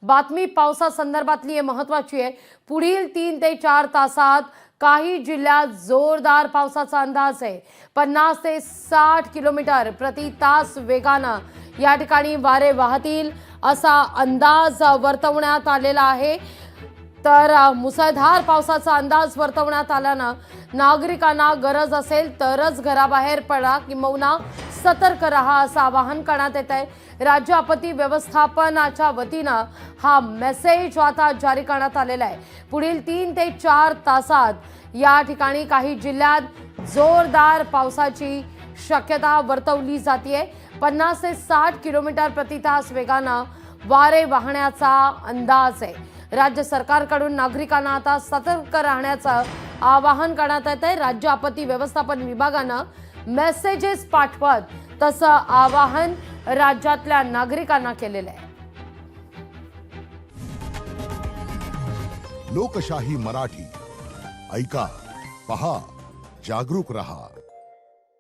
बातमी पावसासंदर्भातली आहे, महत्त्वाची आहे। पुढील 3 ते 4 तासात काही जिल्ह्यात जोरदार पावसाचा अंदाज आहे। 50 ते 60 किलोमीटर प्रति तास वेगानं या ठिकाणी वारे वाहतील असा अंदाज वर्तवण्यात आलेला आहे। तर मुसळधार पावसाचा अंदाज वर्तवण्यात आल्यानं नागरिकांना गरज असेल तरच घराबाहेर पडा किंवा सतर्क रहा असं आवाहन करण्यात येत आहे। राज्य आपत्ती व्यवस्थापनाच्या वतीनं हा मेसेज आता जारी करण्यात आलेला आहे। पुढील 3 ते 4 तासात या ठिकाणी काही जिल्ह्यात जोरदार पावसाची शक्यता वर्तवली जाते। 50 ते 60 किलोमीटर प्रति तास वेगानं वारे वाहण्याचा अंदाज आहे। राज्य सरकारकडून नागरिकांना आता सतर्क राहण्याचं आवाहन करण्यात येत आहे। राज्य आपत्ती व्यवस्थापन विभागानं मेसेजेस पाठवत तसं आवाहन राज्यातल्या नागरिकांना केलेलं आहे। लोकशाही मराठी ऐका, पहा, जागरूक रहा।